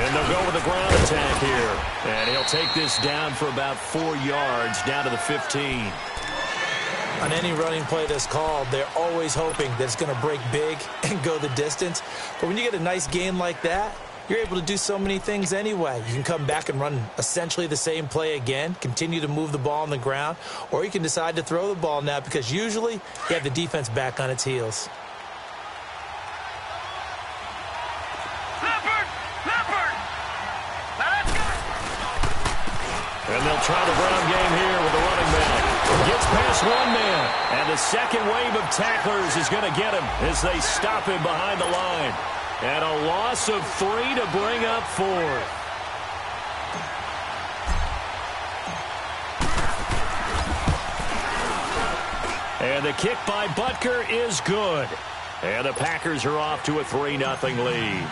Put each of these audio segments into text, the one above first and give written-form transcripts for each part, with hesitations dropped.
And they'll go with the ground attack here. And he'll take this down for about 4 yards, down to the 15. On any running play that's called, they're always hoping that it's going to break big and go the distance. But when you get a nice gain like that, you're able to do so many things anyway. You can come back and run essentially the same play again, continue to move the ball on the ground, or you can decide to throw the ball now because usually you have the defense back on its heels. And they'll try the ground game here with the running back. Gets past one man. And the second wave of tacklers is going to get him as they stop him behind the line. And a loss of 3 to bring up 4. And the kick by Butker is good. And the Packers are off to a 3-0 lead.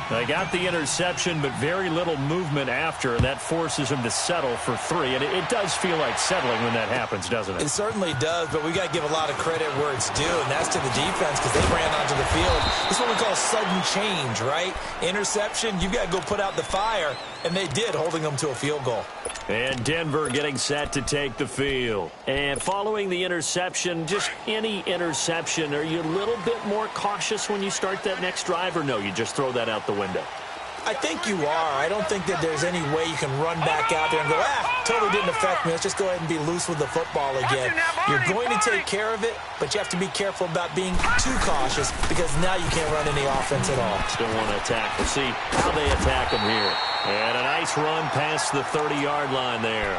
They got the interception, but very little movement after, and that forces them to settle for 3. And it does feel like settling when that happens, doesn't it? It certainly does, but we got to give a lot of credit where it's due, and that's to the defense because they ran onto the field. This is what we call sudden change, right? Interception, you got to go put out the fire, and they did, holding them to a field goal. And Denver getting set to take the field. And following the interception, just any interception, are you a little bit more cautious when you start that next drive, or no, you just throw that out the window? I think you are. I don't think that there's any way you can run back out there and go, totally didn't affect me. Let's just go ahead and be loose with the football again. You're going to take care of it, but you have to be careful about being too cautious because now you can't run any offense at all. Still want to attack. We'll see how they attack them here. And a nice run past the 30-yard line there.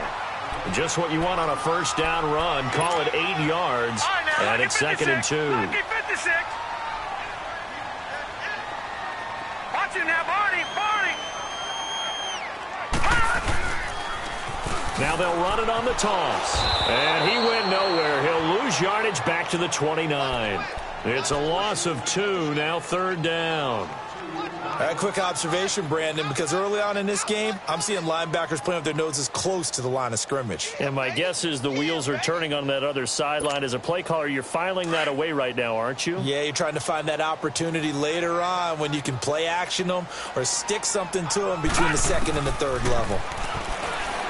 Just what you want on a first down run. Call it 8 yards, and it's 2nd and 2. Now they'll run it on the toss. And he went nowhere. He'll lose yardage back to the 29. It's a loss of 2, now 3rd down. A quick observation, Brandon, because early on in this game, I'm seeing linebackers playing with their noses close to the line of scrimmage. And my guess is the wheels are turning on that other sideline. As a play caller, you're filing that away right now, aren't you? Yeah, you're trying to find that opportunity later on when you can play action them or stick something to them between the 2nd and the 3rd level.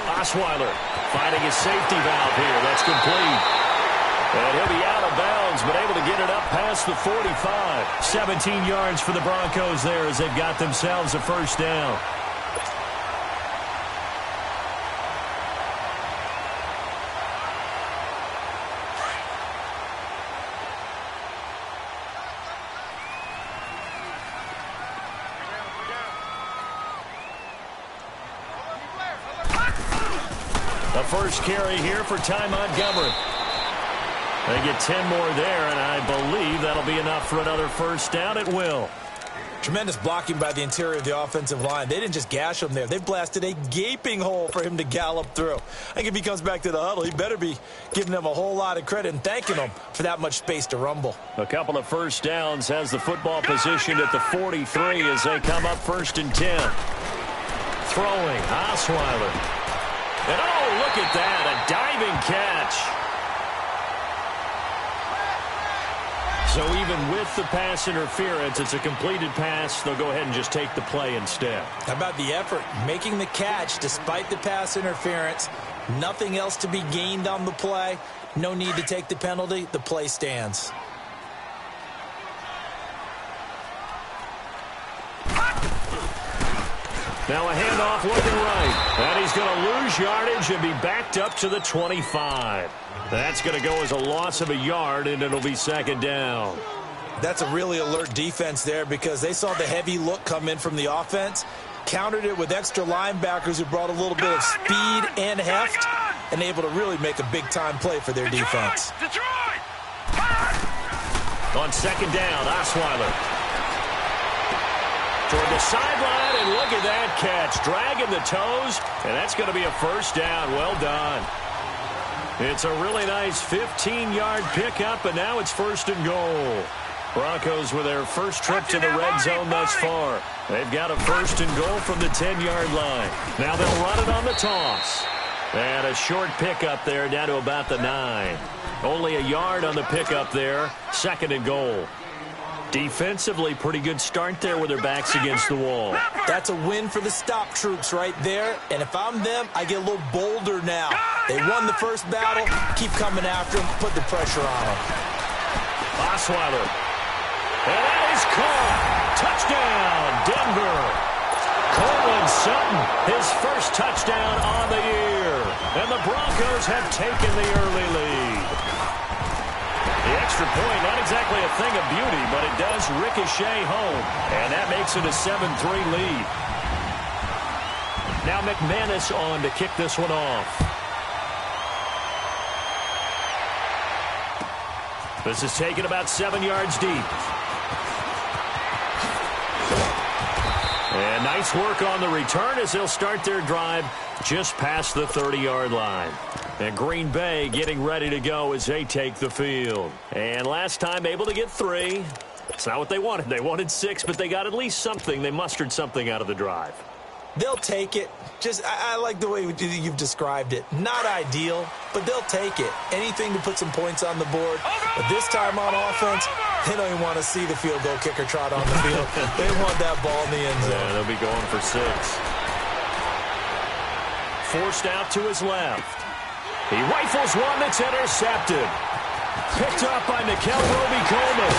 Osweiler finding his safety valve here. That's complete. And he'll be out of bounds, but able to get it up past the 45. 17 yards for the Broncos there as they've got themselves a first down. The first carry here for Ty Montgomery. They get 10 more there, and I believe that'll be enough for another first down. It will. Tremendous blocking by the interior of the offensive line. They didn't just gash him there. They blasted a gaping hole for him to gallop through. I think if he comes back to the huddle, he better be giving them a whole lot of credit and thanking them for that much space to rumble. A couple of first downs, has the football positioned at the 43 as they come up 1st and 10. Throwing, Osweiler. And oh, look at that, a diving catch. So even with the pass interference, it's a completed pass. They'll go ahead and just take the play instead. How about the effort? Making the catch despite the pass interference. Nothing else to be gained on the play. No need to take the penalty. The play stands. Now a handoff looking right. And he's going to lose yardage and be backed up to the 25. That's going to go as a loss of a yard, and it'll be 2nd down. That's a really alert defense there because they saw the heavy look come in from the offense, countered it with extra linebackers who brought a little bit of speed and heft, and able to really make a big-time play for their defense. On 2nd down, Osweiler. Toward the sideline, and look at that catch. Dragging the toes, and that's going to be a first down. Well done. It's a really nice 15-yard pickup, and now it's 1st and goal. Broncos with their first trip to the red zone thus far. They've got a 1st and goal from the 10-yard line. Now they'll run it on the toss. And a short pickup there down to about the 9. Only a yard on the pickup there. 2nd and goal. Defensively, pretty good start there with their backs against the wall. That's a win for the stop troops right there. And if I'm them, I get a little bolder now. They won the first battle. Keep coming after them. Put the pressure on them. Osweiler. And that is caught. Touchdown, Denver. Cortland Sutton, his first touchdown on the year. And the Broncos have taken the early lead. The extra point, not exactly a thing of beauty, but it does ricochet home. And that makes it a 7-3 lead. Now McManus on to kick this one off. This is taken about 7 yards deep. And nice work on the return as they'll start their drive just past the 30-yard line. And Green Bay getting ready to go as they take the field. And last time able to get 3. That's not what they wanted. They wanted 6, but they got at least something. They mustered something out of the drive. They'll take it. I like the way you've described it. Not ideal, but they'll take it. Anything to put some points on the board. But this time on offense, they don't even want to see the field goal kicker trot on the field. They want that ball in the end zone. Yeah, they'll be going for 6. Forced out to his left. He rifles one that's intercepted. Picked up by Nickel Roby-Coleman.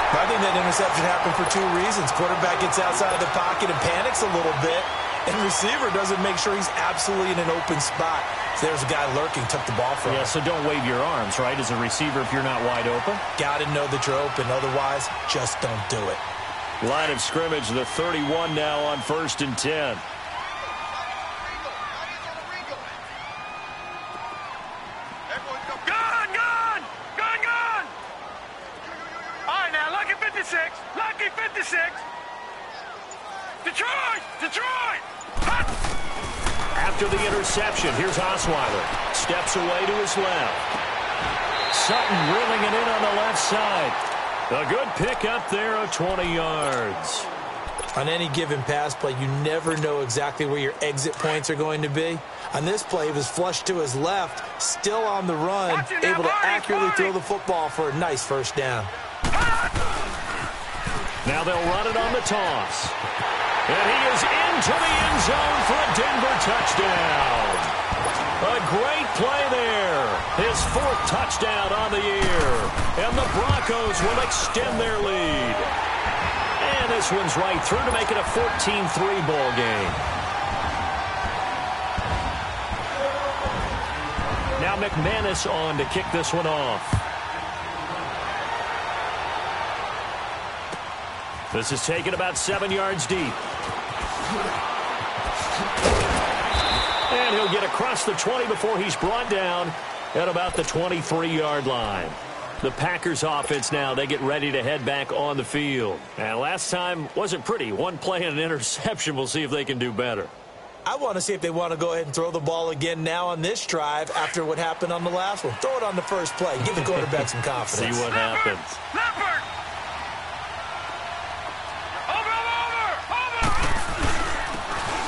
I think that interception happened for 2 reasons. Quarterback gets outside of the pocket and panics a little bit, and receiver doesn't make sure he's absolutely in an open spot. So there's a guy lurking, took the ball from him. Yeah, so don't wave your arms, right, as a receiver if you're not wide open? Got to know that you're open. Otherwise, just don't do it. Line of scrimmage, the 31 now on 1st and 10. Lucky 56. Detroit. After the interception, here's Osweiler. Steps away to his left. Sutton reeling it in on the left side. A good pick up there of 20 yards. On any given pass play, you never know exactly where your exit points are going to be. On this play, he was flushed to his left, still on the run, able to accurately throw the football for a nice first down. Now they'll run it on the toss. And he is into the end zone for a Denver touchdown. A great play there. His 4th touchdown on the year. And the Broncos will extend their lead. And this one's right through to make it a 14-3 ball game. Now McManus on to kick this one off. This is taken about 7 yards deep. And he'll get across the 20 before he's brought down at about the 23-yard line. The Packers offense now, they get ready to head back on the field. And last time wasn't pretty. 1 play and an interception. We'll see if they can do better. I want to see if they want to go ahead and throw the ball again now on this drive after what happened on the last one. Throw it on the first play. Give the quarterback some confidence. See what happens.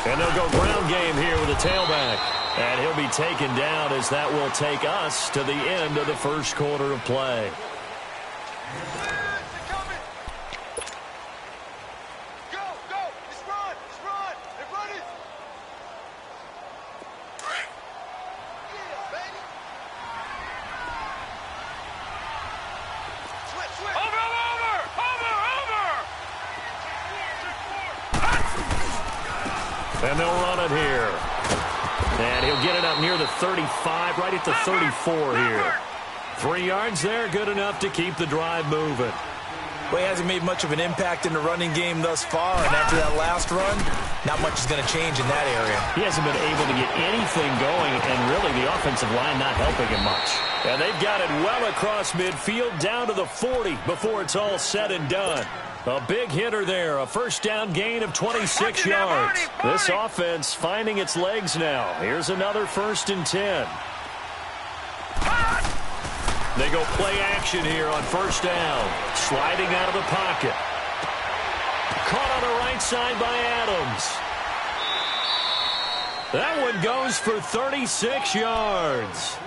And they'll go ground game here with a tailback. And he'll be taken down as that will take us to the end of the first quarter of play. And they'll run it here. And he'll get it up near the 35, right at the 34 here. 3 yards there, good enough to keep the drive moving. Well, he hasn't made much of an impact in the running game thus far, and after that last run, not much is going to change in that area. He hasn't been able to get anything going, and really the offensive line not helping him much. And they've got it well across midfield, down to the 40 before it's all said and done. A big hitter there, a first down gain of 26 yards. This offense finding its legs now. Here's another 1st and 10. They go play action here on 1st down. Sliding out of the pocket. Caught on the right side by Adams. That one goes for 36 yards.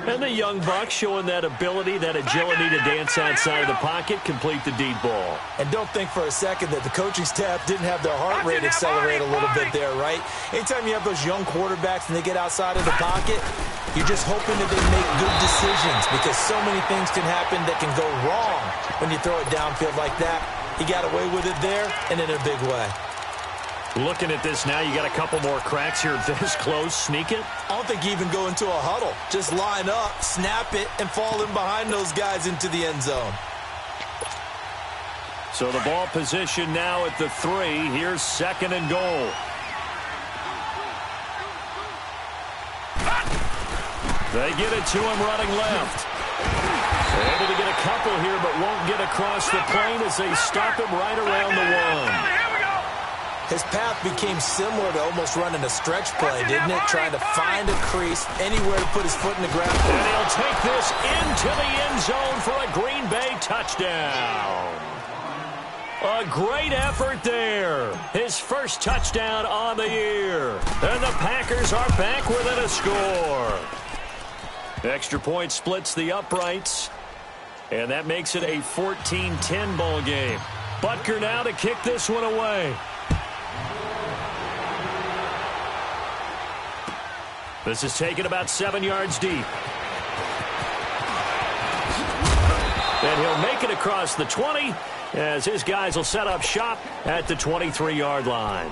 And the young buck showing that ability, that agility to dance outside of the pocket, complete the deep ball. And don't think for a second that the coaching staff didn't have their heart rate accelerate a little bit there, right? Anytime you have those young quarterbacks and they get outside of the pocket, you're just hoping that they make good decisions because so many things can happen that can go wrong when you throw it downfield like that. He got away with it there and in a big way. Looking at this now, you got a couple more cracks here this close. Sneak it. I don't think you even go into a huddle. Just line up, snap it, and fall in behind those guys into the end zone. So the ball position now at the 3. Here's 2nd and goal. They get it to him running left. Able to get a couple here, but won't get across the plane as they stop him right around the 1. His path became similar to almost running a stretch play, didn't it? Trying to find a crease, anywhere to put his foot in the ground. And he'll take this into the end zone for a Green Bay touchdown. A great effort there. His first touchdown on the year. And the Packers are back within a score. Extra point splits the uprights. And that makes it a 14-10 ball game. Butker now to kick this one away. This is taken about 7 yards deep. And he'll make it across the 20 as his guys will set up shop at the 23-yard line.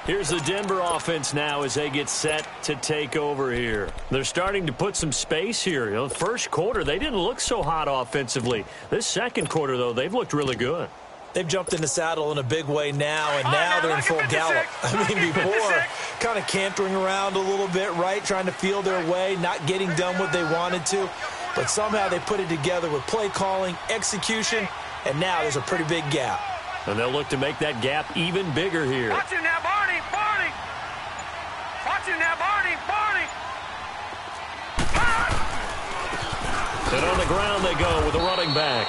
Here's the Denver offense now as they get set to take over here. They're starting to put some space here. You know, first quarter, they didn't look so hot offensively. This second quarter, though, they've looked really good. They've jumped in the saddle in a big way now, and now they're in full gallop. I mean, before, kind of cantering around a little bit, right, trying to feel their way, not getting done what they wanted to. But somehow they put it together with play calling, execution, and now there's a pretty big gap. And they'll look to make that gap even bigger here. Watch him now, Barney, Barney. Watch him now, Barney, Barney. And on the ground they go with the running back.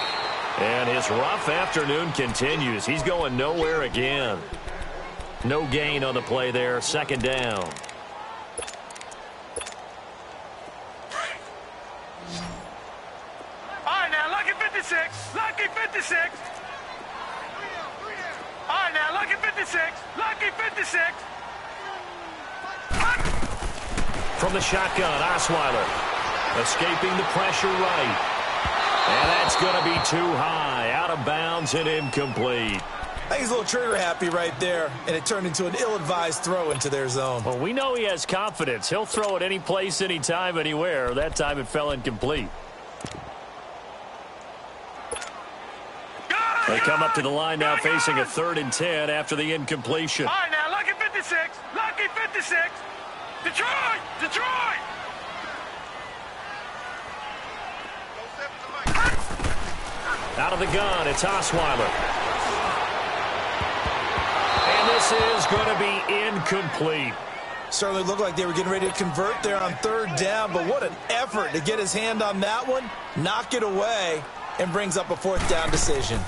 And his rough afternoon continues. He's going nowhere again. No gain on the play there. 2nd down. All right, now, lucky 56. Lucky 56. All right, now, lucky 56. Lucky 56. From the shotgun, Osweiler. Escaping the pressure right. And that's going to be too high. Out of bounds and incomplete. I think he's a little trigger happy right there, and it turned into an ill-advised throw into their zone. Well, we know he has confidence. He'll throw it any place, anytime, anywhere. That time it fell incomplete. They come up to the line now facing a 3rd and 10 after the incompletion. All right, now, lucky 56. Lucky 56. Detroit! Detroit! Out of the gun, it's Osweiler. And this is going to be incomplete. Certainly looked like they were getting ready to convert there on 3rd down, but what an effort to get his hand on that one, knock it away, and brings up a 4th down decision.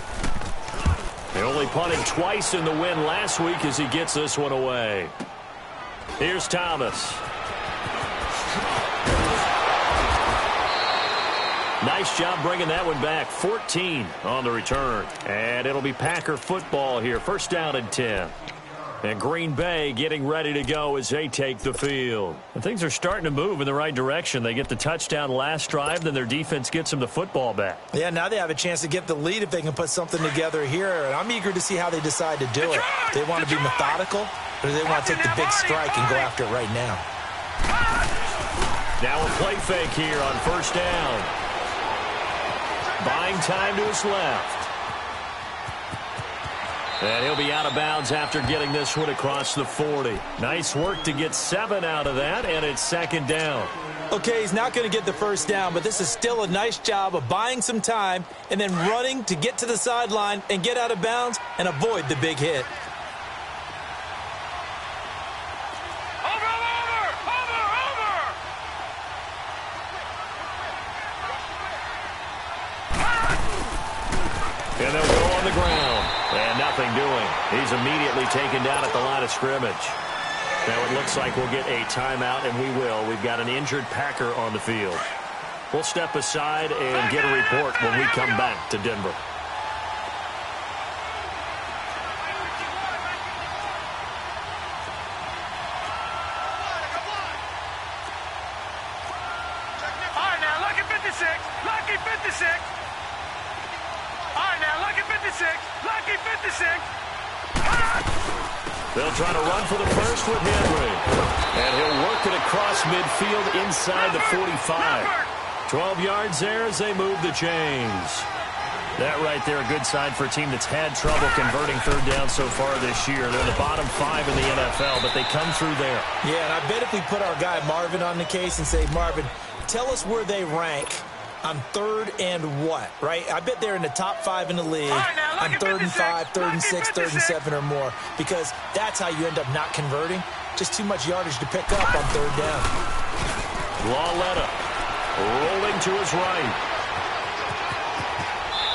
They only punted twice in the win last week as he gets this one away. Here's Thomas. Nice job bringing that one back. 14 on the return. And it'll be Packer football here. 1st down and 10. And Green Bay getting ready to go as they take the field. And things are starting to move in the right direction. They get the touchdown last drive, then their defense gets them the football back. Yeah, now they have a chance to get the lead if they can put something together here. And I'm eager to see how they decide to do it. Do they want to be methodical, or do they want to take the big strike and go after it right now? Now a play fake here on 1st down. Buying time to his left. And he'll be out of bounds after getting this one across the 40. Nice work to get 7 out of that, and it's 2nd down. Okay, he's not going to get the 1st down, but this is still a nice job of buying some time and then running to get to the sideline and get out of bounds and avoid the big hit. And they'll go on the ground. And nothing doing. He's immediately taken down at the line of scrimmage. Now it looks like we'll get a timeout, and we will. We've got an injured Packer on the field. We'll step aside and get a report when we come back to Denver. All right, now, lucky 56. Lucky 56. All right, now, lucky 56. Lucky 56. They'll try to run for the first with Henry. And he'll work it across midfield inside the 45. 12 yards there as they move the chains. That right there, a good sign for a team that's had trouble converting third down so far this year. They're in the bottom 5 in the NFL, but they come through there. Yeah, and I bet if we put our guy Marvin on the case and say, Marvin, tell us where they rank on third and what, right? I bet they're in the top 5 in the league on third and 5, third and 6, third and 7 or more, because that's how you end up not converting. Just too much yardage to pick up on third down. Lauletta rolling to his right.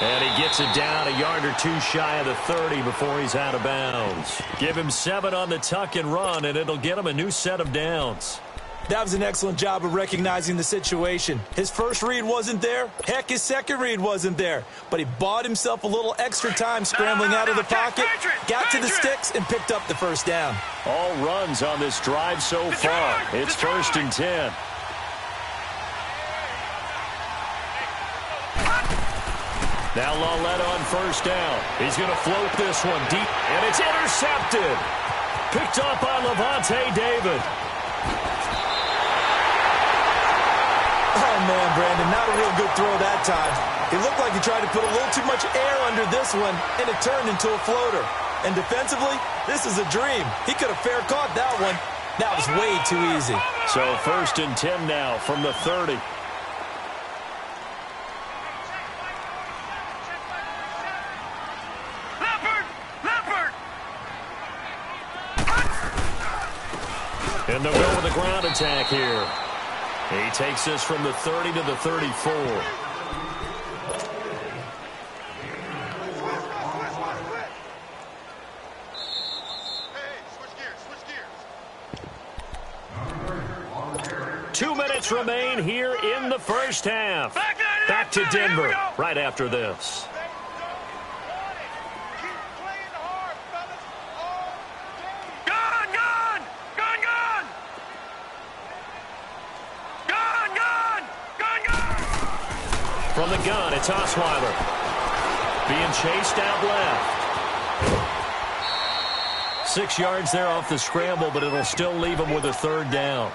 And he gets it down a yard or two shy of the 30 before he's out of bounds. Give him 7 on the tuck and run, and it'll get him a new set of downs. That was an excellent job of recognizing the situation. His first read wasn't there. Heck, his second read wasn't there. But he bought himself a little extra time scrambling out of the pocket, got to the sticks, and picked up the first down. All runs on this drive so far. It's 1st and 10. Now Lauletta on first down. He's going to float this one deep, and it's intercepted. Picked up by Levante David. Oh, man, Brandon, not a real good throw that time. It looked like he tried to put a little too much air under this one, and it turned into a floater. And defensively, this is a dream. He could have fair caught that one. That was way too easy. So 1st and 10 now from the 30. And they'll go with a ground attack here. He takes this from the 30 to the 34. Two minutes remain here in the first half. Back to Denver right after this. From the gun, it's Osweiler. Being chased out left. 6 yards there off the scramble, but it'll still leave him with a third down.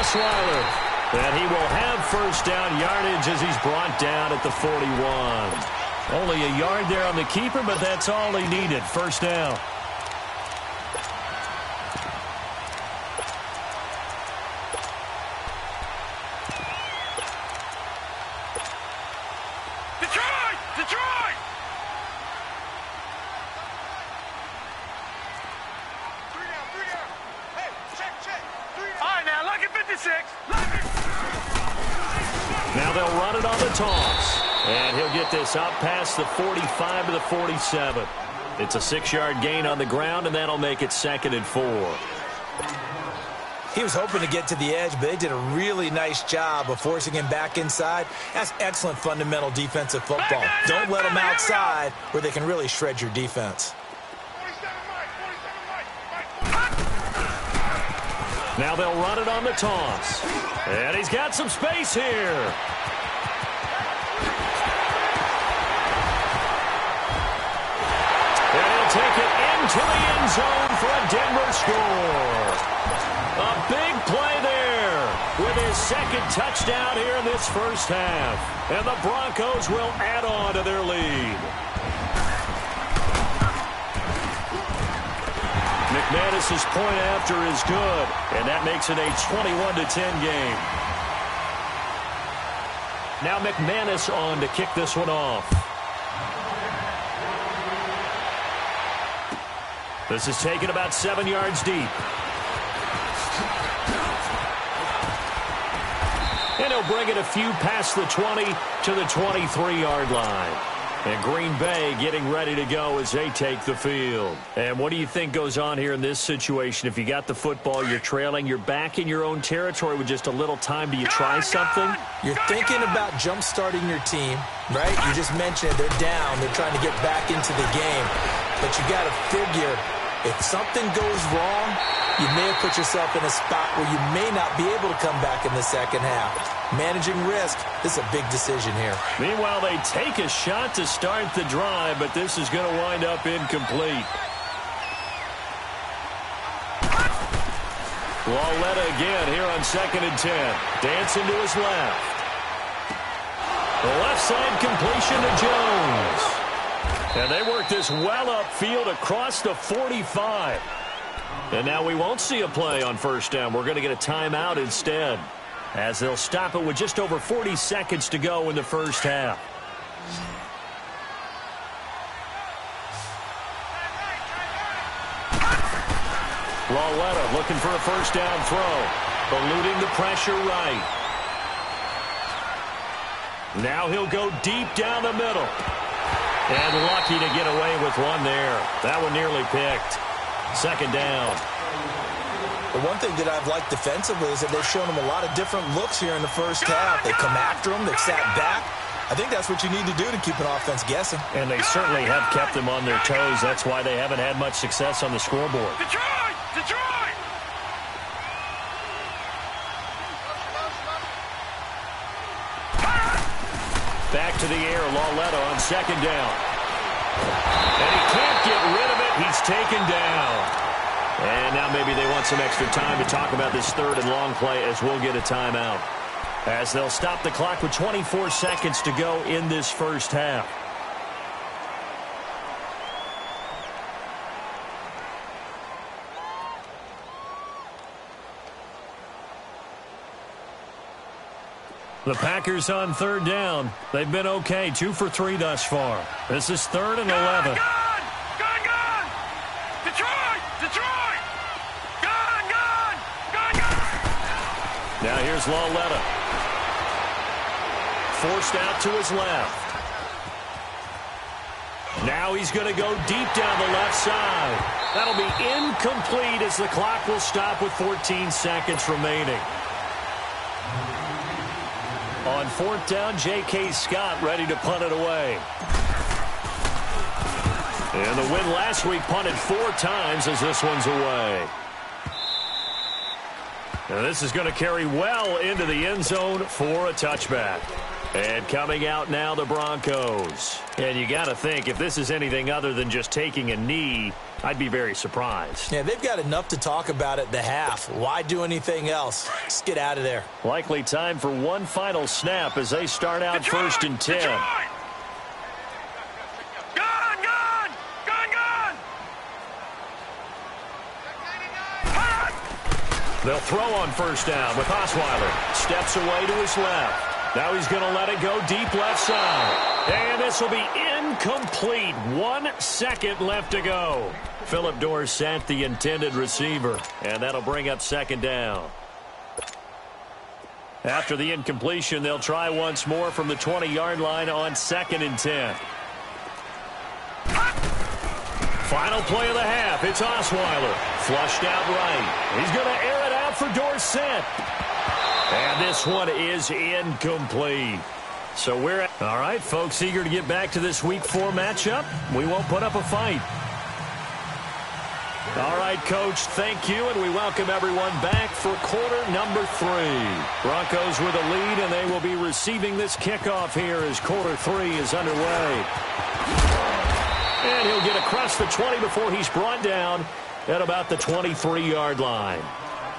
Osweiler. And he will have first down yardage as he's brought down at the 41. Only a yard there on the keeper, but that's all he needed. First down. Detroit! Detroit! Three down. Hey, check. All right, now, lucky 56. Now they'll run it on the toss. And he'll get this up past the 45 to the 47. It's a 6-yard gain on the ground, and that'll make it 2nd and 4. He was hoping to get to the edge, but they did a really nice job of forcing him back inside. That's excellent fundamental defensive football. Don't let them outside where they can really shred your defense. Now they'll run it on the toss. And he's got some space here. And he'll take it into the end zone for a Denver score. A big play there with his 2nd touchdown here in this first half. And the Broncos will add on to their lead. McManus's point after is good, and that makes it a 21-10 game. Now McManus on to kick this one off. This is taken about 7 yards deep. And he'll bring it a few past the 20 to the 23-yard line. And Green Bay getting ready to go as they take the field. And what do you think goes on here in this situation? If you got the football, you're trailing, you're back in your own territory with just a little time. Do you try something? You're thinking about jump-starting your team, right? You just mentioned they're down. They're trying to get back into the game. But you got to figure if something goes wrong, you may have put yourself in a spot where you may not be able to come back in the second half. Managing risk, this is a big decision here. Meanwhile, they take a shot to start the drive, but this is going to wind up incomplete. Lauletta again here on 2nd and 10. Dancing to his left. The left side completion to Jones. And they work this well upfield across the 45. And now we won't see a play on first down. We're going to get a timeout instead, as they'll stop it with just over 40 seconds to go in the first half. Lauletta looking for a first down throw. Eluding the pressure right. Now he'll go deep down the middle. And lucky to get away with one there. That one nearly picked. Second down. The one thing that I've liked defensively is that they've shown them a lot of different looks here in the first half. They come after them. They've sat back. I think that's what you need to do to keep an offense guessing. And they certainly have kept them on their toes. That's why they haven't had much success on the scoreboard. Detroit! Detroit! Back to the air, Lauletta on second down. And he can't get rid of it. He's taken down. And now maybe they want some extra time to talk about this third and long play, as we'll get a timeout, as they'll stop the clock with 24 seconds to go in this first half. The Packers on third down. They've been okay, 2 for 3 thus far. This is 3rd and 11. Gone! Detroit! Detroit! Gone! Now here's Lauletta. Forced out to his left. Now he's going to go deep down the left side. That'll be incomplete as the clock will stop with 14 seconds remaining. On 4th down, J.K. Scott ready to punt it away. And the win last week punted 4 times as this one's away. Now this is going to carry well into the end zone for a touchback. And coming out now, the Broncos. And you got to think, if this is anything other than just taking a knee, I'd be very surprised. Yeah, they've got enough to talk about at the half. Why do anything else? Just get out of there. Likely time for one final snap as they start out Detroit! 1st and 10. Detroit! Gone! They'll throw on first down with Osweiler. Steps away to his left. Now he's going to let it go deep left side. And this will be incomplete. 1 second left to go. Philip Dorsett, the intended receiver. And that'll bring up 2nd down. After the incompletion, they'll try once more from the 20-yard line on 2nd and 10. Final play of the half. It's Osweiler. Flushed out right. He's going to air it out for Dorsett. And this one is incomplete. So we're at... All right, folks, eager to get back to this Week 4 matchup. We won't put up a fight. All right, Coach, thank you, and we welcome everyone back for quarter number 3. Broncos with a lead, and they will be receiving this kickoff here as quarter 3 is underway. And he'll get across the 20 before he's brought down at about the 23-yard line.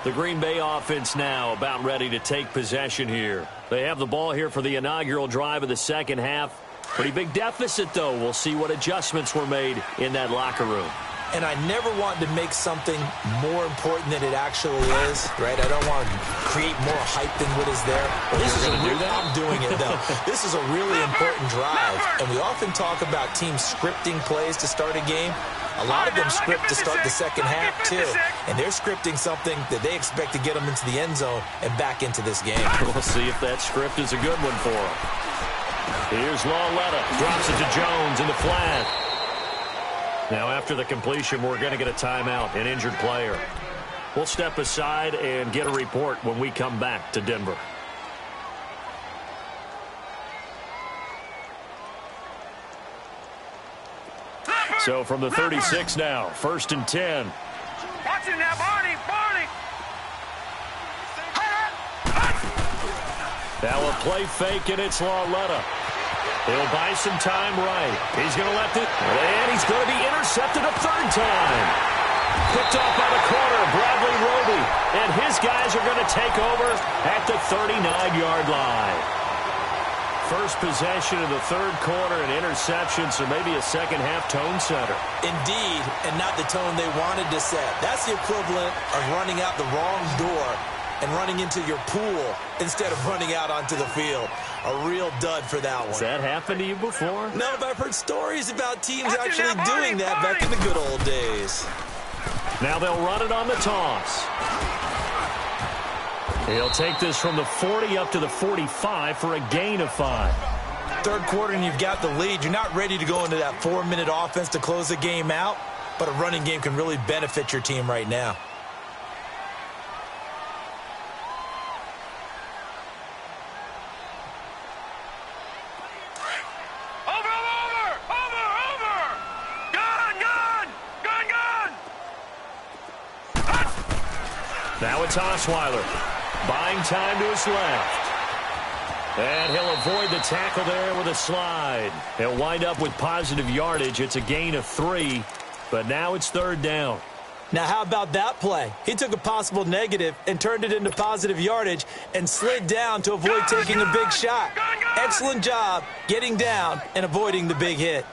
The Green Bay offense now about ready to take possession here. They have the ball here for the inaugural drive of the second half. Pretty big deficit, though. We'll see what adjustments were made in that locker room. and I never want to make something more important than it actually is, right? I don't want to create more hype than what is there. But this is I'm doing it, though. This is a really important drive, and we often talk about teams scripting plays to start a game. A lot of them script to start the second half, too. And they're scripting something that they expect to get them into the end zone and back into this game. We'll see if that script is a good one for them. Here's Lawletta. Drops it to Jones in the flat. Now, after the completion, we're going to get a timeout, an injured player. We'll step aside and get a report when we come back to Denver. So from the 36 now, 1st and 10. Watch it now, Barney. Now a play fake, and it's Lawletta. He'll buy some time right. He's going to let it, and he's going to be intercepted a third time. Picked off by the corner, Bradley Roby. And his guys are going to take over at the 39-yard line. First possession of the third quarter, an interception, so maybe a second-half tone setter. Indeed, and not the tone they wanted to set. That's the equivalent of running out the wrong door and running into your pool instead of running out onto the field. A real dud for that one. Has that happened to you before? No, but I've heard stories about teams actually doing that back in the good old days. Now they'll run it on the toss. He'll take this from the 40 up to the 45 for a gain of 5. Third quarter and you've got the lead. You're not ready to go into that 4-minute offense to close the game out, but a running game can really benefit your team right now. Now it's Osweiler. Buying time to his left. And he'll avoid the tackle there with a slide. He'll wind up with positive yardage. It's a gain of 3, but now it's 3rd down. Now, how about that play? He took a possible negative and turned it into positive yardage and slid down to avoid taking a big shot. Excellent job getting down and avoiding the big hit.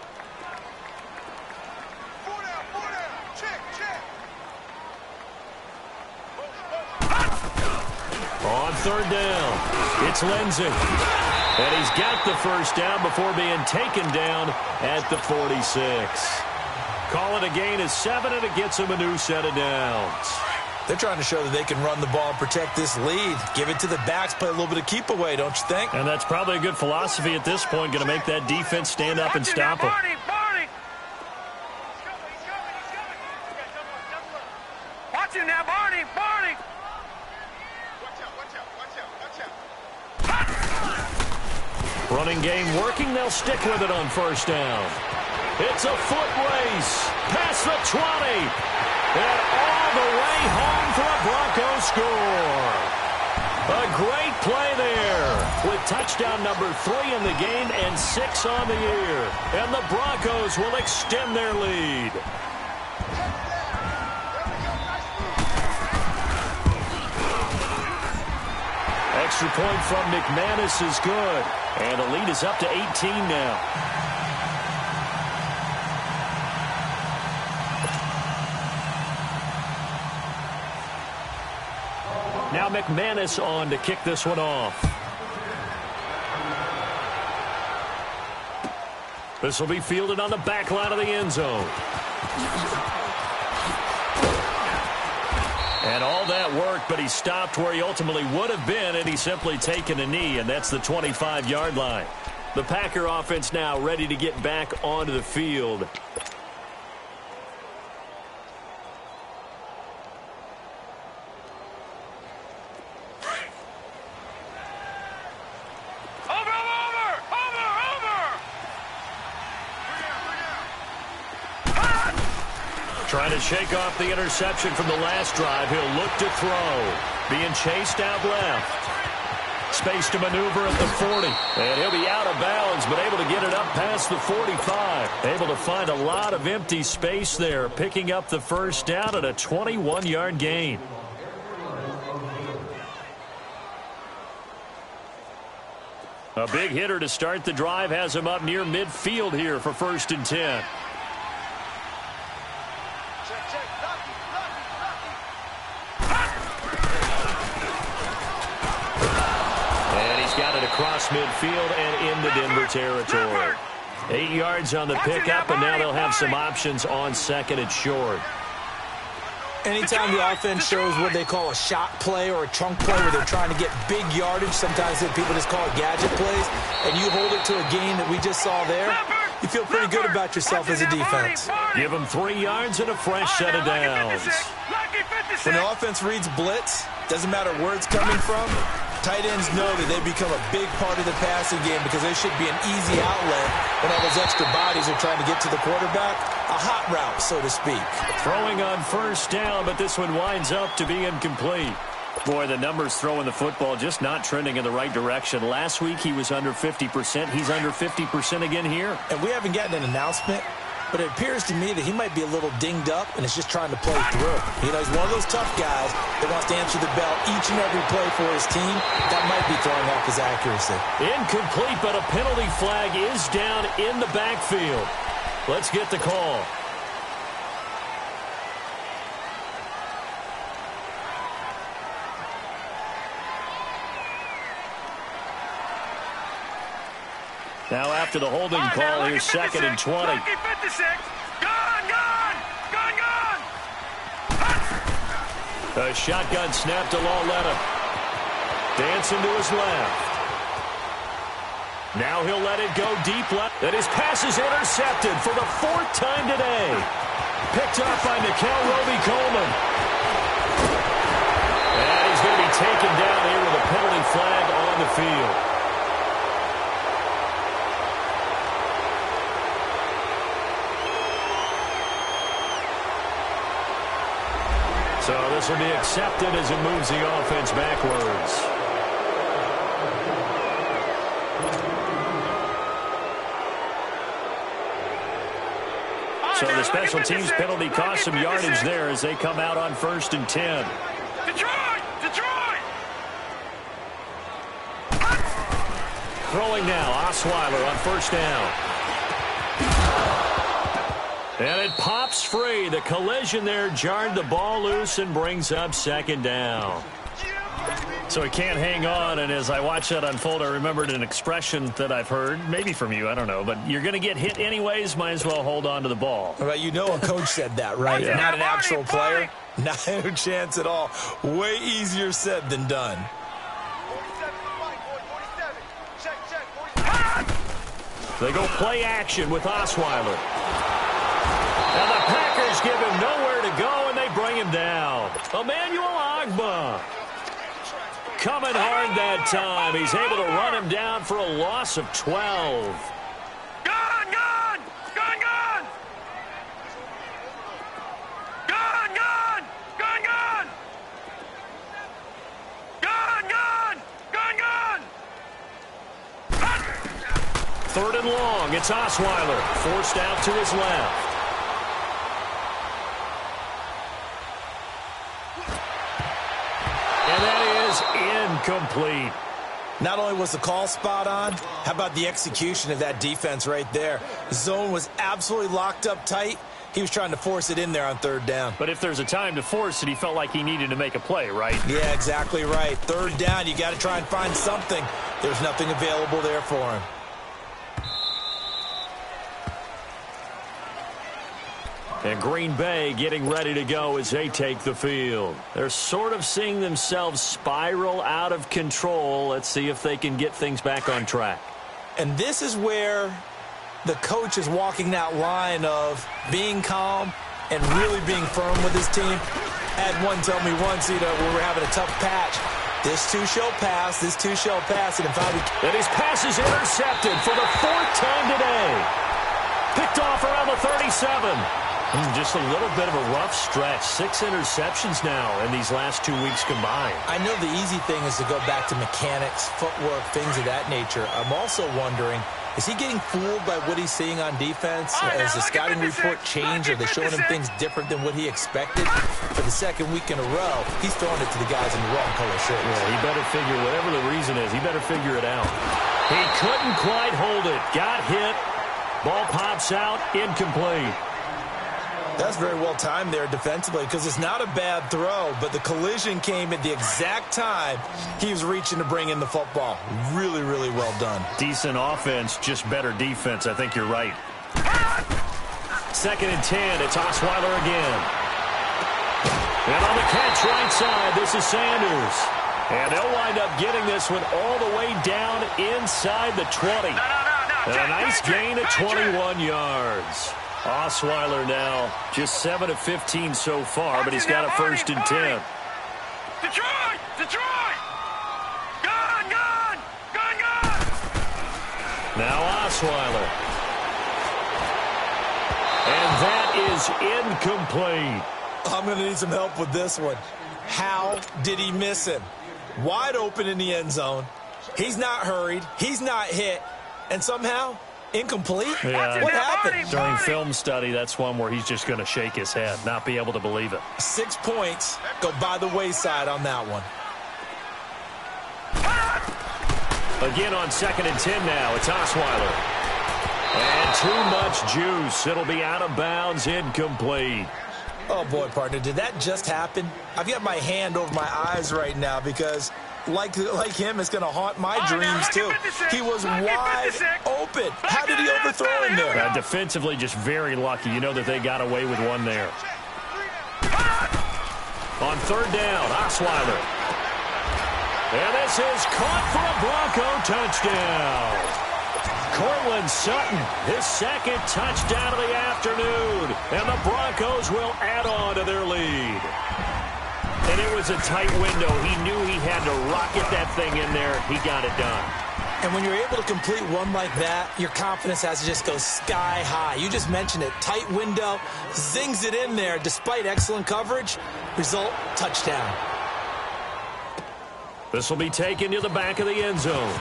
On 3rd down, it's Lindsey. And he's got the first down before being taken down at the 46. Call it a gain of 7, and it gets him a new set of downs. They're trying to show that they can run the ball and protect this lead. Give it to the backs, play a little bit of keep away, don't you think? And that's probably a good philosophy at this point, going to make that defense stand up and stop him. Watch him now, Barney. Running game working. They'll stick with it on 1st down. It's a foot race past the 20. And all the way home for a Broncos score. A great play there with touchdown number 3 in the game and 6 on the year. And the Broncos will extend their lead. Extra point from McManus is good. And the lead is up to 18 now. Now McManus on to kick this one off. This will be fielded on the back line of the end zone. And all that worked, but he stopped where he ultimately would have been, and he's simply taken a knee, and that's the 25-yard line. The Packer offense now ready to get back onto the field. Trying to shake off the interception from the last drive. He'll look to throw. Being chased out left. Space to maneuver at the 40. And he'll be out of bounds, but able to get it up past the 45. Able to find a lot of empty space there, picking up the first down at a 21-yard gain. A big hitter to start the drive has him up near midfield here for 1st and 10. And he's got it across midfield and into Denver territory. 8 yards on the pickup, and now they'll have some options on second and short. Anytime the offense shows what they call a shot play or a chunk play where they're trying to get big yardage, sometimes people just call it gadget plays, and you hold it to a gain that we just saw there, you feel pretty good about yourself as a defense. Give them 3 yards and a fresh set of downs. When the offense reads blitz, doesn't matter where it's coming from, tight ends know that they become a big part of the passing game because they should be an easy outlet when all those extra bodies are trying to get to the quarterback. A hot route, so to speak. Throwing on first down, but this one winds up to be incomplete. Boy, the numbers throwing the football just not trending in the right direction. Last week he was under 50%. He's under 50% again here. And we haven't gotten an announcement, but it appears to me that he might be a little dinged up and is just trying to play through. You know, he's one of those tough guys that wants to answer the bell each and every play for his team. That might be throwing off his accuracy. Incomplete, but a penalty flag is down in the backfield. Let's get the call. Now after the holding call, here's second and 20. Gone, gone! Gone, gone! A shotgun snap to Lauletta. Dancing to his left. Now he'll let it go deep left. And his pass is intercepted for the 4th time today. Picked up by Nikel Roby-Coleman. And he's going to be taken down here with a penalty flag on the field. So this will be accepted as it moves the offense backwards. So the special teams penalty cost some yardage there as they come out on 1st and 10. Detroit! Detroit! Throwing now, Osweiler on 1st down. And it pops free. The collision there jarred the ball loose and brings up 2nd down. So he can't hang on, and as I watched that unfold, I remembered an expression that I've heard, maybe from you, I don't know, but you're going to get hit anyways, might as well hold on to the ball. Well, you know a coach said that, right? Yeah. Not an actual player. Not a chance at all. Way easier said than done. 47. They go play action with Osweiler. And the Packers give him nowhere to go, and they bring him down. Emmanuel Ogbah. Coming hard that time. He's able to run him down for a loss of 12. Gone, gone! Gone, gone! Gone, gone! Gone, gone! Gone, gone! Gone, gone! 3rd and long. It's Osweiler. Forced out to his left. And that is incomplete. Not only was the call spot on, how about the execution of that defense right there? The zone was absolutely locked up tight. He was trying to force it in there on 3rd down. But if there's a time to force it, he felt like he needed to make a play, right? Yeah, exactly right. 3rd down, you got to try and find something. There's nothing available there for him. And Green Bay getting ready to go as they take the field. They're sort of seeing themselves spiral out of control. Let's see if they can get things back on track. And this is where the coach is walking that line of being calm and really being firm with his team. Had one tell me once, when we're having a tough patch, this too shall pass, this too shall pass. And and his pass is intercepted for the 4th time today. Picked off around the 37. Just a little bit of a rough stretch. 6 interceptions now in these last 2 weeks combined. I know the easy thing is to go back to mechanics, footwork, things of that nature. I'm also wondering, is he getting fooled by what he's seeing on defense? Has the scouting report changed? Are they showing him things different than what he expected? For the 2nd week in a row, he's throwing it to the guys in the wrong color shirts. Yeah, he better figure, whatever the reason is, he better figure it out. He couldn't quite hold it. Got hit. Ball pops out. Incomplete. That's very well timed there defensively because it's not a bad throw, but the collision came at the exact time he was reaching to bring in the football. Really, really well done. Decent offense, just better defense. I think you're right. 2nd and 10. It's Osweiler again. And on the catch right side, this is Sanders. And they'll wind up getting this one all the way down inside the 20. And a nice gain of 21 yards. Osweiler now just 7 of 15 so far, but he's got a 1st and 10. Detroit! Detroit! Gone! Gone! Gone! Gone! Now Osweiler. And that is incomplete. I'm going to need some help with this one. How did he miss him? Wide open in the end zone. He's not hurried. He's not hit. And somehow, incomplete? Yeah. What happened? During film study, that's one where he's just going to shake his head, not be able to believe it. 6 points go by the wayside on that one. Again on 2nd and 10 now. It's Osweiler. And too much juice. It'll be out of bounds, incomplete. Oh, boy, partner, did that just happen? I've got my hand over my eyes right now because, like him, it's going to haunt my dreams, too. He was wide open. How did he overthrow him there? Defensively, just very lucky. You know that they got away with one there. On 3rd down, Osweiler. And this is caught for a Bronco touchdown. Cortland Sutton, his 2nd touchdown of the afternoon. And the Broncos will add on to their lead. And it was a tight window. He knew he had to rocket that thing in there. He got it done. And when you're able to complete one like that, your confidence has to just go sky high. You just mentioned it. Tight window, zings it in there despite excellent coverage. Result, touchdown. This will be taken to the back of the end zone.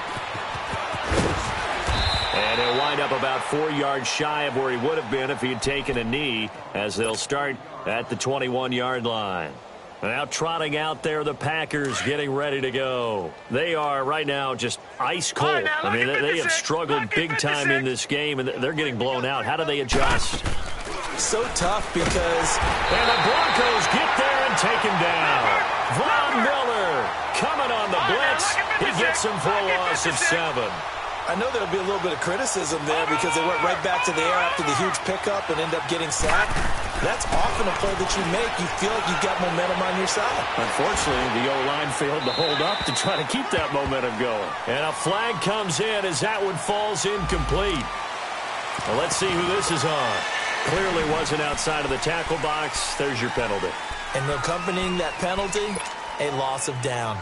And he'll wind up about 4 yards shy of where he would have been if he had taken a knee, as they'll start at the 21-yard line. Now trotting out there, the Packers getting ready to go. They are right now just ice cold. I mean, they have struggled big time in this game, and they're getting blown out. How do they adjust? So tough because... And the Broncos get there and take him down. Von Miller coming on the blitz. He gets him for a loss of 7. I know there'll be a little bit of criticism there because they went right back to the air after the huge pickup and end up getting sacked. That's often a play that you make. You feel like you've got momentum on your side. Unfortunately, the O-line failed to hold up to try to keep that momentum going. And a flag comes in as that one falls incomplete. Well, let's see who this is on. Clearly wasn't outside of the tackle box. There's your penalty. And accompanying that penalty, a loss of down.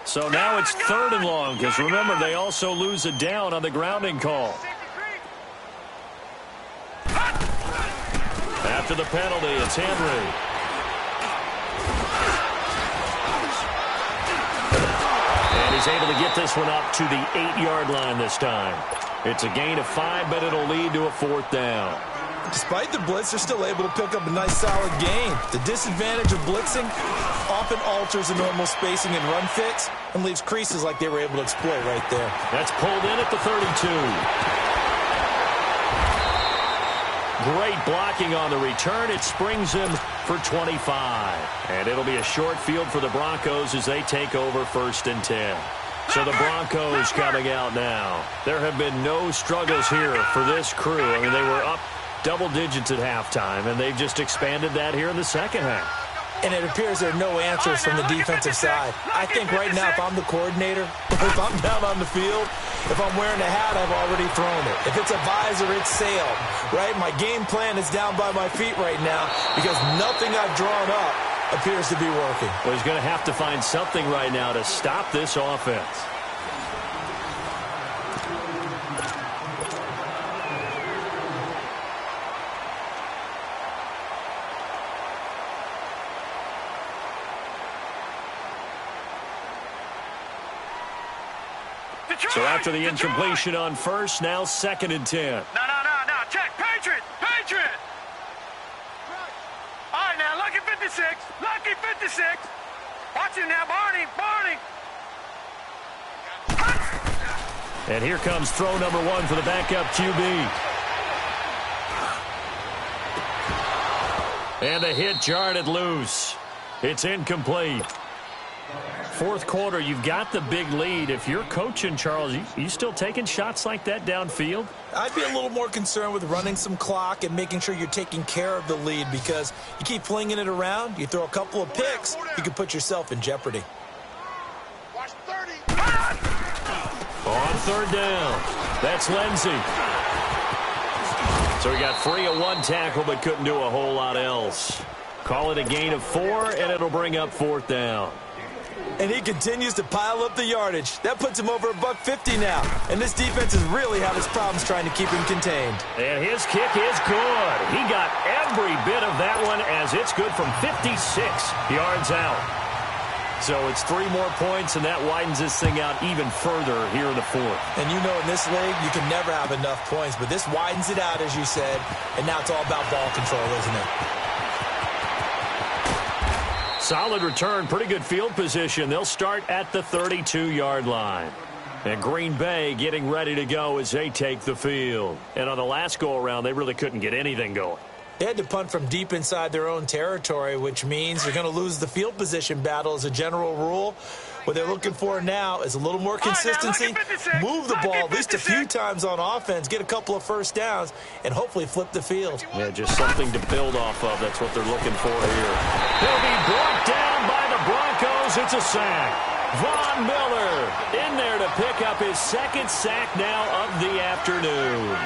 So now it's 3rd and long, because remember, they also lose a down on the grounding call. After the penalty, it's Henry. And he's able to get this one up to the 8-yard line this time. It's a gain of 5, but it'll lead to a 4th down. Despite the blitz, they're still able to pick up a nice, solid gain. The disadvantage of blitzing often alters the normal spacing and run fits and leaves creases like they were able to exploit right there. That's pulled in at the 32. Great blocking on the return. It springs him for 25. And it'll be a short field for the Broncos as they take over 1st and 10. So the Broncos coming out now. There have been no struggles here for this crew. I mean, they were up double digits at halftime, and they've just expanded that here in the second half. And it appears there are no answers from the defensive side. I think right now, if I'm the coordinator, if I'm down on the field, if I'm wearing a hat, I've already thrown it. If it's a visor, it's sailed, right? My game plan is down by my feet right now because nothing I've drawn up appears to be working. Well, he's going to have to find something right now to stop this offense. So after the incompletion on 1st, now 2nd and 10. No. Check. Patriot. All right, now, lucky 56. Lucky 56. Watch him now, Barney. And here comes throw number 1 for the backup QB. And the hit jarred it loose. It's incomplete. Fourth quarter, you've got the big lead. If you're coaching, Charles, you still taking shots like that downfield? I'd be a little more concerned with running some clock and making sure you're taking care of the lead, because you keep flinging it around, you throw a couple of picks, you can put yourself in jeopardy. On third down, that's Lindsey. So he got free of 1 tackle but couldn't do a whole lot else. Call it a gain of 4, and it'll bring up fourth down. And he continues to pile up the yardage. That puts him over $150 now. And this defense has really had its problems trying to keep him contained. And his kick is good. He got every bit of that one, as it's good from 56 yards out. So it's 3 more points, and that widens this thing out even further here in the fourth. And you know, in this league, you can never have enough points, but this widens it out, as you said, and now it's all about ball control, isn't it? Solid return, pretty good field position. They'll start at the 32-yard line. And Green Bay getting ready to go as they take the field. And on the last go-around, they really couldn't get anything going. They had to punt from deep inside their own territory, which means they're going to lose the field position battle as a general rule. What they're looking for now is a little more consistency, move the ball at least a few times on offense, get a couple of first downs, and hopefully flip the field. Yeah, just something to build off of. That's what they're looking for here. He'll be brought down by the Broncos. It's a sack. Von Miller in there to pick up his second sack now of the afternoon.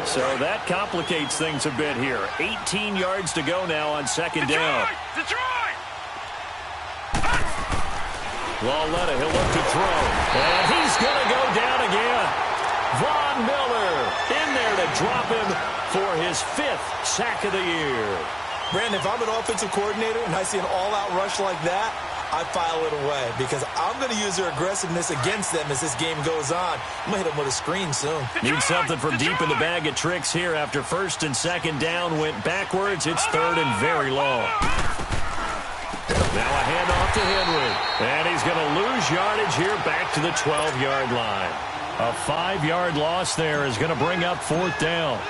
So that complicates things a bit here. 18 yards to go now on second down. Detroit! Lauletta, he'll look to throw. And he's going to go down again. Von Miller in there to drop him for his 5th sack of the year. Brandon, if I'm an offensive coordinator and I see an all-out rush like that, I file it away, because I'm going to use their aggressiveness against them as this game goes on. I'm going to hit them with a screen soon. Need something from deep in the bag of tricks here after first and second down went backwards. It's third and very long. Now a handoff to Henry. And he's going to lose yardage here back to the 12-yard line. A 5-yard loss there is going to bring up fourth down.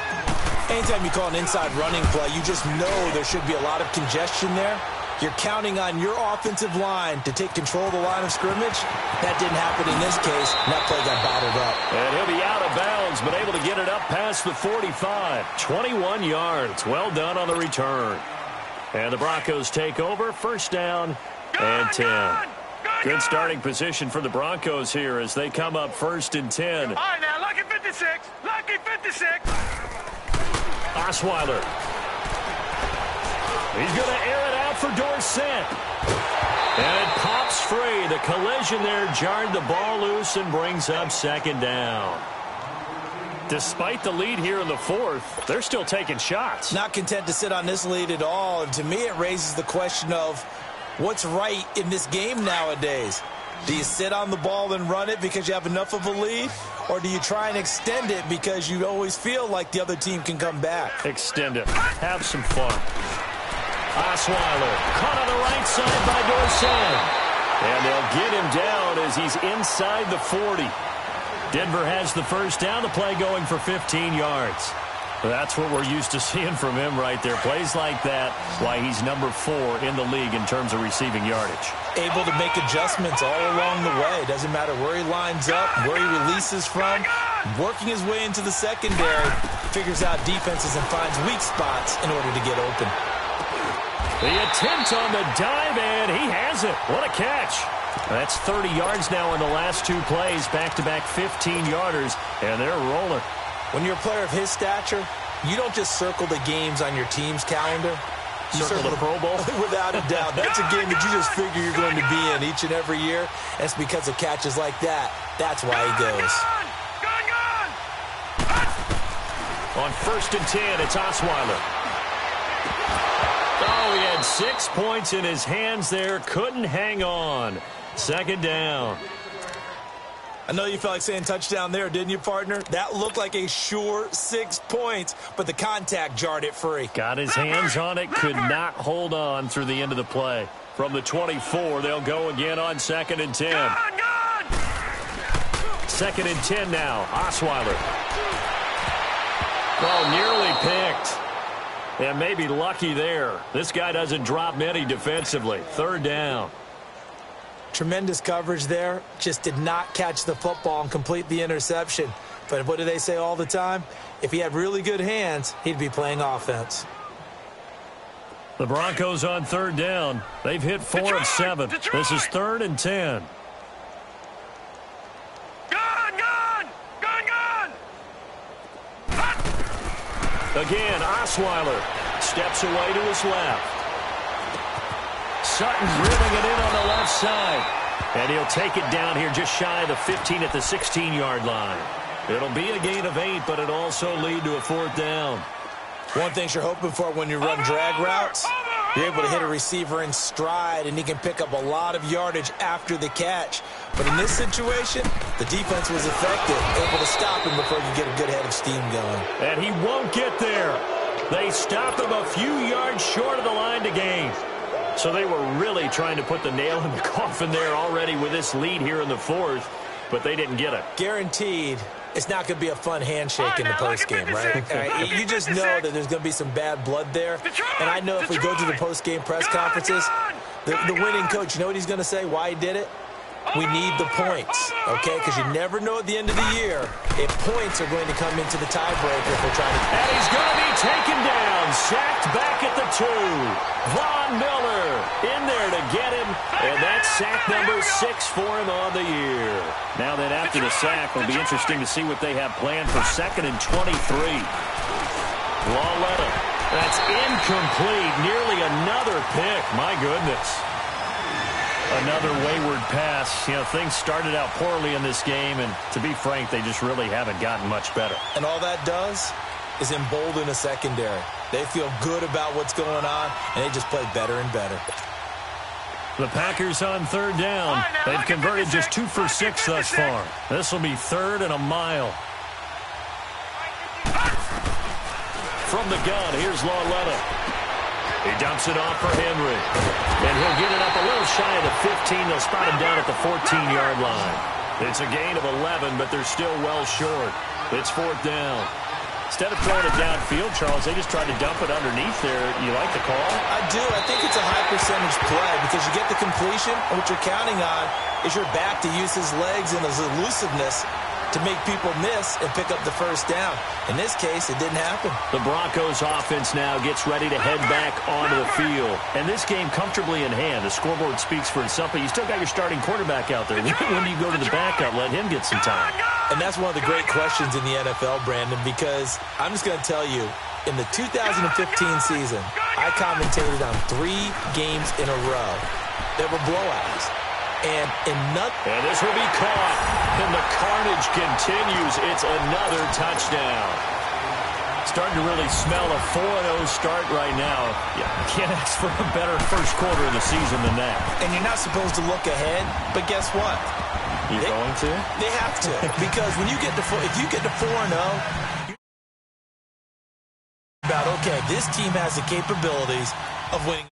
Anytime you call an inside running play, you just know there should be a lot of congestion there. You're counting on your offensive line to take control of the line of scrimmage. That didn't happen in this case, and that play got bottled up. And he'll be out of bounds, but able to get it up past the 45. 21 yards. Well done on the return. And the Broncos take over. First down and 10. Good starting position for the Broncos here as they come up first and 10. All right, now, lucky 56. Lucky 56. Osweiler. He's going to air it out for Dorsett. And it pops free. The collision there jarred the ball loose and brings up second down. Despite the lead here in the fourth, they're still taking shots. Not content to sit on this lead at all. And to me, it raises the question of what's right in this game nowadays. Do you sit on the ball and run it because you have enough of a lead? Or do you try and extend it because you always feel like the other team can come back? Extend it. Have some fun. Osweiler caught on the right side by Dorsett. And they'll get him down as he's inside the 40. Denver has the first down. The play going for 15 yards. That's what we're used to seeing from him right there. Plays like that, why he's number 4 in the league in terms of receiving yardage. Able to make adjustments all along the way. Doesn't matter where he lines up, where he releases from. Working his way into the secondary, figures out defenses and finds weak spots in order to get open. The attempt on the dive, and he has it. What a catch. That's 30 yards now in the last 2 plays, back-to-back 15-yarders, and they're rolling. When you're a player of his stature, you don't just circle the games on your team's calendar. You circle the Pro Bowl? Without a doubt. That's a game that you just figure you're going to be in each and every year. And it's because of catches like that. That's why he goes. On first and 10, it's Osweiler. Oh, he had 6 points in his hands there. Couldn't hang on. Second down. I know you felt like saying touchdown there, didn't you, partner? That looked like a sure 6 points, but the contact jarred it free. Got his hands on it, could not hold on through the end of the play. From the 24, they'll go again on 2nd and 10. 2nd and 10 now. Osweiler. Oh, nearly picked. And maybe lucky there. This guy doesn't drop many defensively. 3rd down. Tremendous coverage there. Just did not catch the football and complete the interception. But what do they say all the time? If he had really good hands, he'd be playing offense. The Broncos on 3rd down. They've hit 4 of 7. This is 3rd and 10. Again, Osweiler steps away to his left. Sutton dribbling it in on the left side. And he'll take it down here just shy of the 15 at the 16-yard line. It'll be a gain of 8, but it'll also lead to a 4th down. One thing you're hoping for when you run drag routes, you're able to hit a receiver in stride, and he can pick up a lot of yardage after the catch. But in this situation, the defense was effective, able to stop him before you get a good head of steam going. And he won't get there. They stop him a few yards short of the line to gain. So they were really trying to put the nail in the coffin there already with this lead here in the 4th, but they didn't get it. Guaranteed. It's not going to be a fun handshake in the postgame, right? You just know that there's going to be some bad blood there. And I know if we go to the postgame press conferences, the winning coach, you know what he's going to say, why he did it? We need the points, okay? Because you never know at the end of the year if points are going to come into the tiebreaker if we're trying to... And he's going to be taken down, sacked back at the 2. Von Miller in there to get him, and that's sack number 6 for him on the year. Now then, after the sack, it'll be interesting to see what they have planned for 2nd and 23. Lawletta, that's incomplete, nearly another pick, my goodness. Another wayward pass. You know, things started out poorly in this game, and to be frank, they just really haven't gotten much better. And all that does is embolden a secondary. They feel good about what's going on, and they just play better and better. The Packers on 3rd down. They've converted just 2 for 6 thus far. This will be 3rd and a mile. From the gun, here's Lawletta. He dumps it off for Henry. And he'll get it up a little shy of the 15. They'll spot him down at the 14-yard line. It's a gain of 11, but they're still well short. It's 4th down. Instead of throwing it downfield, Charles, they just tried to dump it underneath there. You like the call? I do. I think it's a high-percentage play because you get the completion, and what you're counting on is your back to use his legs and his elusiveness to make people miss and pick up the 1st down. In this case, it didn't happen. The Broncos offense now gets ready to head back onto the field. And this game comfortably in hand. The scoreboard speaks for itself, but you still got your starting quarterback out there. When do you go to the backup? Let him get some time. And that's one of the great questions in the NFL, Brandon, because I'm just going to tell you, in the 2015 season, I commentated on 3 games in a row that were blowouts. And this will be caught. And the carnage continues. It's another touchdown. Starting to really smell a 4-0 start right now. Yeah, can't ask for a better first quarter of the season than that. And you're not supposed to look ahead, but guess what? You're going to? They have to. Because when you get to if you get to 4-0, about, okay, this team has the capabilities of winning.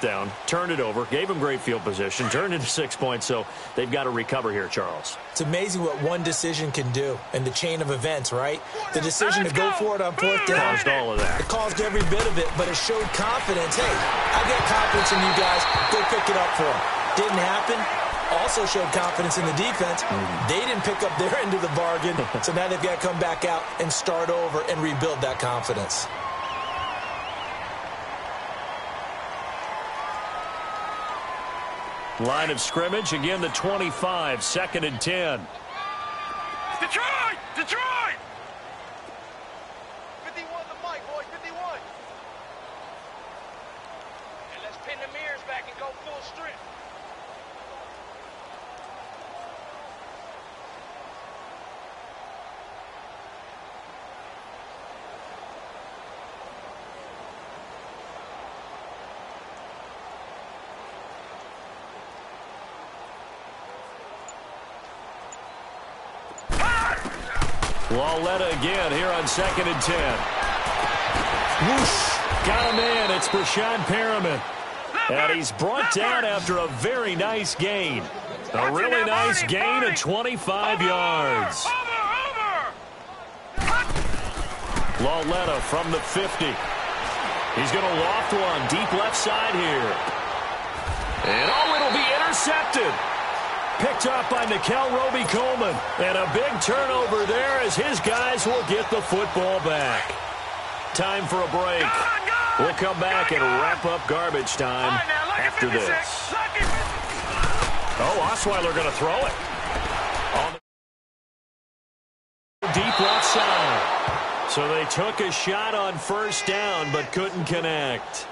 Down, turned it over, gave him great field position, turned into 6 points, so they've got to recover here, Charles. It's amazing what one decision can do in the chain of events, right? The decision to go for it on 4th down. Caused all of that. It caused every bit of it, but it showed confidence. Hey, I got confidence in you guys. Go pick it up for them. Didn't happen. Also showed confidence in the defense. They didn't pick up their end of the bargain, so now they've got to come back out and start over and rebuild that confidence. Line of scrimmage, again the 25, 2nd and 10. Detroit! Detroit! 51 the mic, boy, 51. And let's pin the mirrors back and go full strength. Lauletta again here on 2nd and 10. Whoosh. Got him in. It's Brashad Perriman. And he's brought down after a very nice gain. A really nice gain of 25 yards. Lauletta from the 50. He's going to loft one deep left side here. And it'll be intercepted. Picked up by Nickel Roby-Coleman. And a big turnover there as his guys will get the football back. Time for a break. We'll come back and wrap up garbage time after this. Oh, Osweiler going to throw it. On the deep left side. So they took a shot on first down but couldn't connect.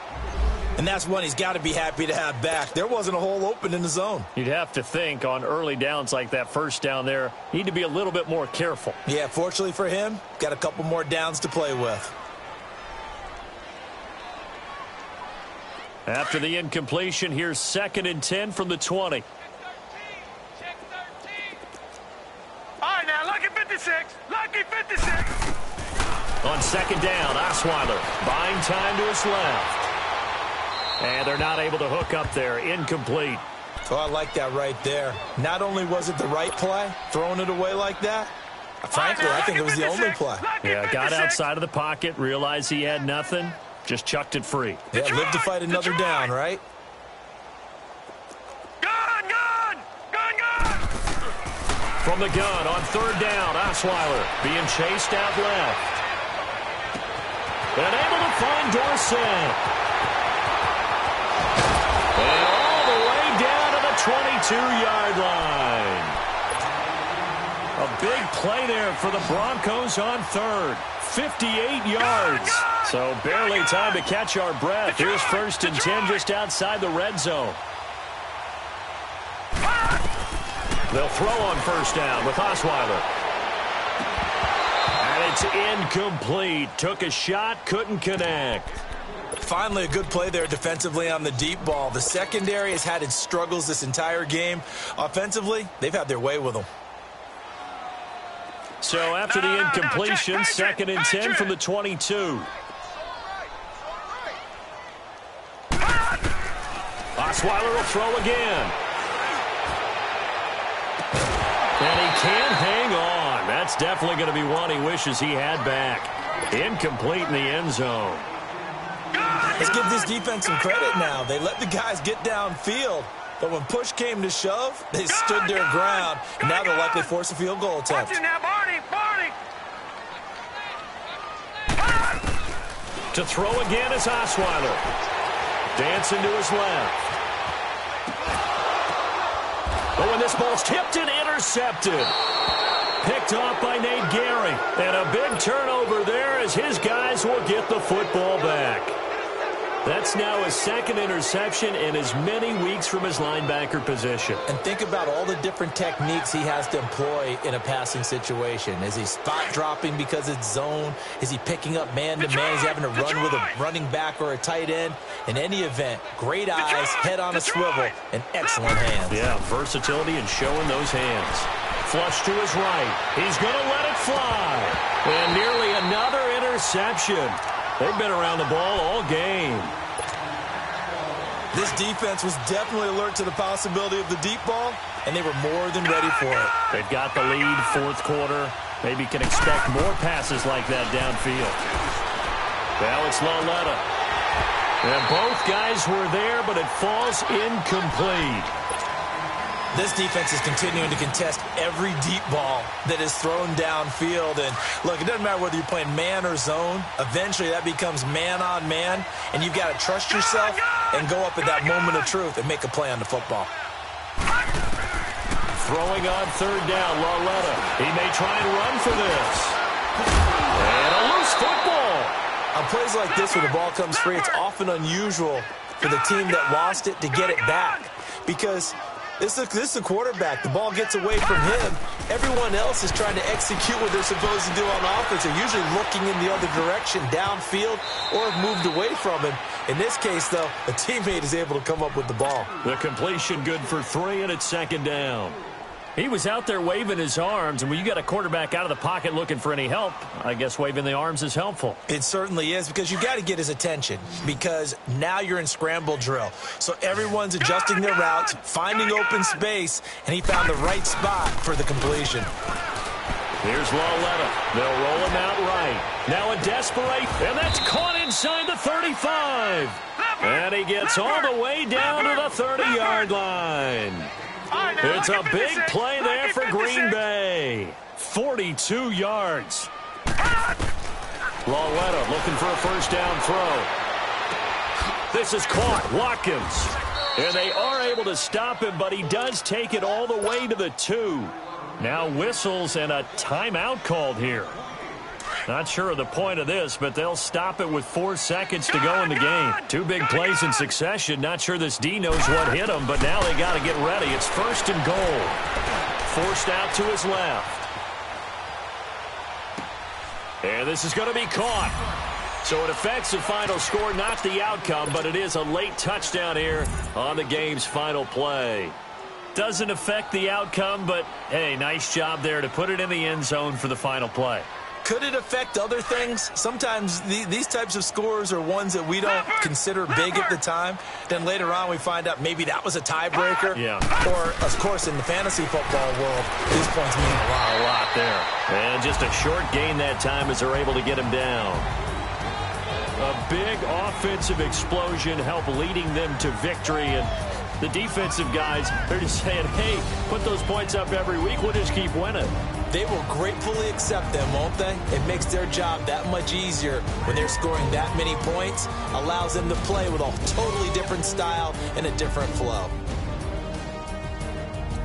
And that's one he's got to be happy to have back. There wasn't a hole open in the zone. You'd have to think on early downs like that first down there, need to be a little bit more careful. Yeah, fortunately for him, got a couple more downs to play with. After the incompletion, here's 2nd and 10 from the 20. All right, now, lucky 56. Lucky 56. On 2nd down, Osweiler buying time to his left. And they're not able to hook up there. Incomplete. Oh, I like that right there. Not only was it the right play, throwing it away like that, frankly, I think it was the only play. Yeah, got outside of the pocket, realized he had nothing, just chucked it free. Yeah, live to fight another down, right? Gun! From the gun on 3rd down, Osweiler being chased out left. And able to find Dorsett. And all the way down to the 22-yard line. A big play there for the Broncos on 3rd. 58 yards. So barely time to catch our breath. Here's 1st and 10 just outside the red zone. They'll throw on first down with Osweiler. And it's incomplete. Took a shot, couldn't connect. Finally, a good play there defensively on the deep ball. The secondary has had its struggles this entire game. Offensively, they've had their way with them. So after the incompletion, 2nd and 10 from the 22. Osweiler will throw again. And he can't hang on. That's definitely going to be one he wishes he had back. Incomplete in the end zone. Let's give this defense some credit now. They let the guys get downfield, but when push came to shove, they stood their ground, and now they'll likely force a field goal attempt. Watch it now, Barney! To throw again is Osweiler. Dancing to his left. Oh, and this ball's tipped and intercepted. Picked off by Nate Gary. And a big turnover there as his guys will get the football back. That's now his 2nd interception in as many weeks from his linebacker position. And think about all the different techniques he has to employ in a passing situation. Is he spot dropping because it's zone? Is he picking up man-to-man? Is he having to run with a running back or a tight end? In any event, great eyes, head on a swivel, and excellent hands. Yeah, versatility and showing those hands. Flush to his right. He's going to let it fly. And nearly another interception. They've been around the ball all game. This defense was definitely alert to the possibility of the deep ball, and they were more than ready for it. They've got the lead, 4th quarter. Maybe can expect more passes like that downfield. Well, it's Lauletta. And both guys were there, but it falls incomplete. This defense is continuing to contest every deep ball that is thrown downfield. And, look, it doesn't matter whether you're playing man or zone. Eventually, that becomes man-on-man, and you've got to trust yourself and go up at that moment of truth and make a play on the football. Throwing on 3rd down, Lauletta. He may try and run for this. And a loose football. On plays like this where the ball comes free, it's often unusual for the team that lost it to get it back because this is the quarterback. The ball gets away from him. Everyone else is trying to execute what they're supposed to do on offense. They're usually looking in the other direction, downfield, or have moved away from him. In this case, though, a teammate is able to come up with the ball. The completion good for 3, and it's 2nd down. He was out there waving his arms, and when you got a quarterback out of the pocket looking for any help, I guess waving the arms is helpful. It certainly is, because you got to get his attention, because now you're in scramble drill. So everyone's adjusting their routes, finding open space, and he found the right spot for the completion. Here's Lauletta. They'll roll him out right. Now a desperate, and that's caught inside the 35. And he gets all the way down to the 30-yard line. It's a big play there for Green Bay. 42 yards. Lauletta looking for a first down throw. This is caught. Watkins. And they are able to stop him, but he does take it all the way to the 2. Now whistles and a timeout called here. Not sure of the point of this, but they'll stop it with 4 seconds to go in the game. 2 big plays in succession. Not sure this D knows what hit him, but now they got to get ready. It's first and goal. Forced out to his left. And this is going to be caught. So it affects the final score, not the outcome, but it is a late touchdown here on the game's final play. Doesn't affect the outcome, but, hey, nice job there to put it in the end zone for the final play. Could it affect other things? Sometimes these types of scores are ones that we don't consider big at the time. Then later on we find out maybe that was a tiebreaker. Yeah. Or, of course, in the fantasy football world, these points mean a lot. A lot there. And just a short gain that time as they're able to get him down. A big offensive explosion helped leading them to victory. And the defensive guys are just saying, hey, put those points up every week. We'll just keep winning. They will gratefully accept them, won't they? It makes their job that much easier when they're scoring that many points. Allows them to play with a totally different style and a different flow.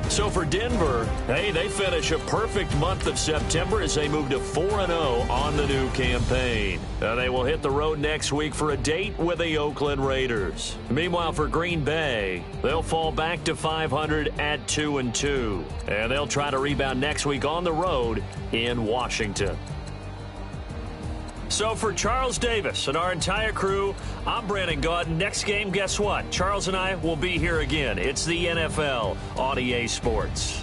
So for Denver, hey, they finish a perfect month of September as they move to 4-0 on the new campaign. They will hit the road next week for a date with the Oakland Raiders. Meanwhile, for Green Bay, they'll fall back to 500 at 2-2. And they'll try to rebound next week on the road in Washington. So for Charles Davis and our entire crew, I'm Brandon Gaudin. Next game, guess what? Charles and I will be here again. It's the NFL on EA Sports.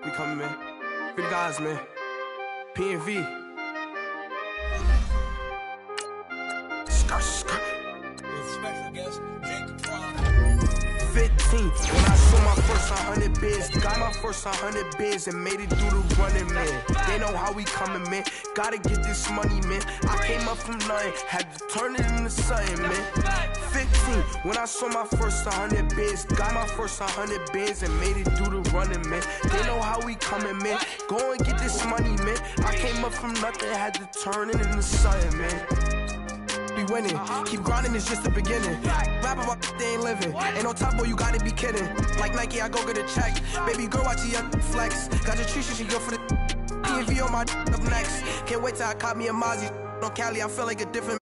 We coming, man. Free the guys, man. P&V. Special guest, Jake 15, when I saw my first 100 bids, got my first 100 bids and made it through the running, man. They know how we coming, man. Gotta get this money, man. I came up from nothing, had to turn it into something, man. 15, when I saw my first 100 bids, got my first 100 bids and made it through the running, man. They know how we coming, man. Go and get this money, man. I came up from nothing, had to turn it into something, man. Be winning, keep grinding, it's just the beginning. Rap about they ain't living. Ain't no top boy, you gotta be kidding. Like Nike, I go get a check. Baby girl, watch your flex. Got your tree, she go for the P&V on my up next. Can't wait till I caught me a Mozzie. On Cali, I feel like a different